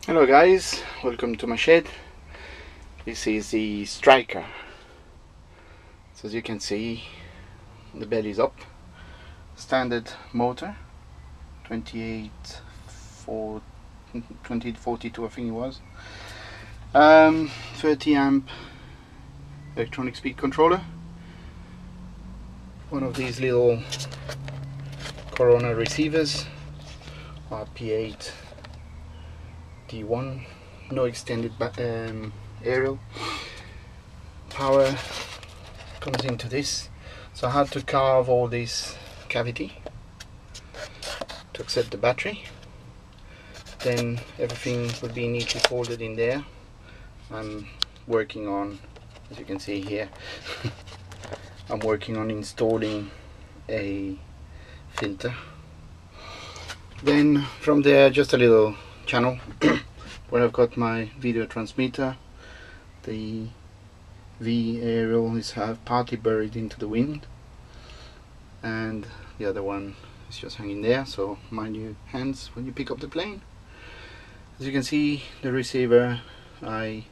Hello guys, welcome to my shed. This is the Stryker. So as you can see, the bed is up. Standard motor, 2842 I think it was. 30 amp electronic speed controller. One of these little Corona receivers, RP8 D1, no extended aerial. Power comes into this, so I had to carve all this cavity to accept the battery. Then everything will be neatly folded in there. I'm working on, as you can see here, I'm working on installing a filter. Then from there, just a little channel where I've got my video transmitter. The V aerial is partly buried into the wind, and the other one is just hanging there, so mind your hands when you pick up the plane. As you can see, the receiver, I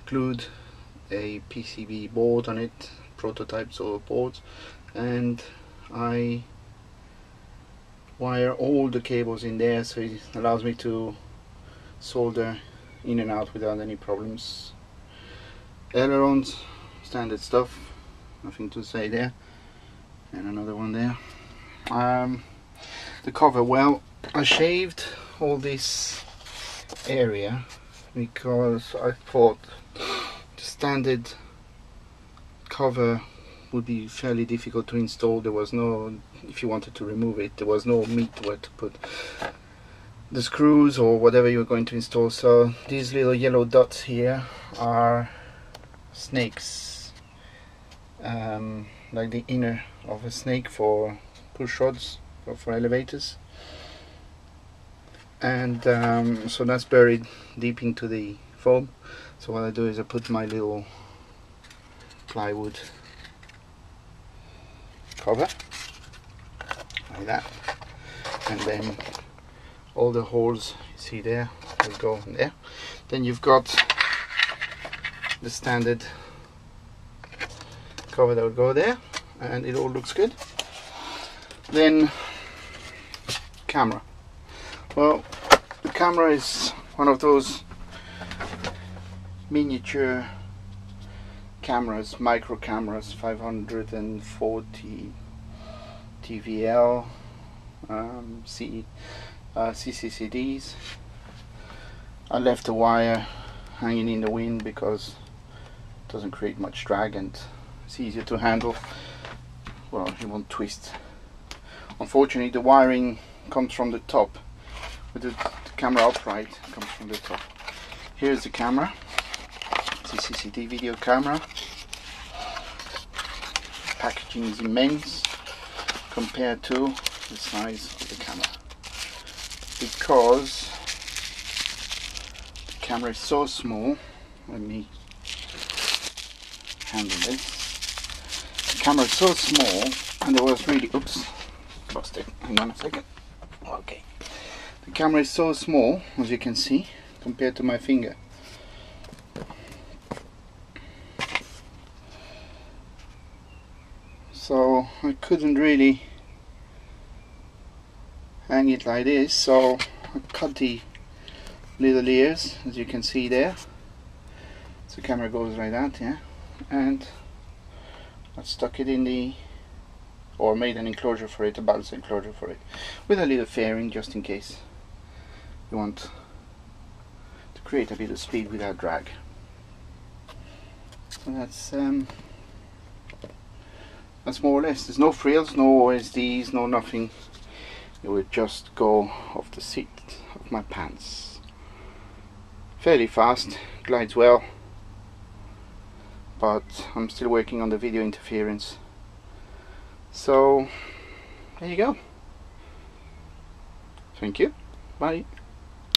glued a PCB board on it, prototypes or boards, and I wire all the cables in there, so it allows me to solder in and out without any problems. Ailerons, standard stuff, nothing to say there, and another one there. The cover, well, I shaved all this area because I thought the standard cover would be fairly difficult to install. There was no, if you wanted to remove it, there was no meat where to put the screws or whatever you're going to install. So these little yellow dots here are snakes, like the inner of a snake for push rods or for elevators, and so that's buried deep into the foam. So what I do is I put my little plywood cover like that, and then all the holes you see there will go in there. Then you've got the standard cover that will go there, and it all looks good. Then camera. Well, the camera is one of those miniature cameras, micro cameras, 540 TVL, CCCDs. I left the wire hanging in the wind because it doesn't create much drag and it's easier to handle. Well, it won't twist. Unfortunately, the wiring comes from the top. With the camera upright, it comes from the top. Here's the camera, CCD video camera. Packaging is immense compared to the size of the camera, because the camera is so small. Let me handle this. The camera is so small, and there was really, oops, lost it, hang on a second. Okay, the camera is so small, as you can see, compared to my finger. So I couldn't really hang it like this, so I cut the little ears, as you can see there. So the camera goes like that, yeah, and I stuck it in the, or made an enclosure for it, a balance enclosure for it, with a little fairing just in case you want to create a bit of speed without drag. So that's more or less. There's no frills, no OSDs, no nothing. It would just go off the seat of my pants. Fairly fast, glides well, but I'm still working on the video interference. So there you go. Thank you. Bye.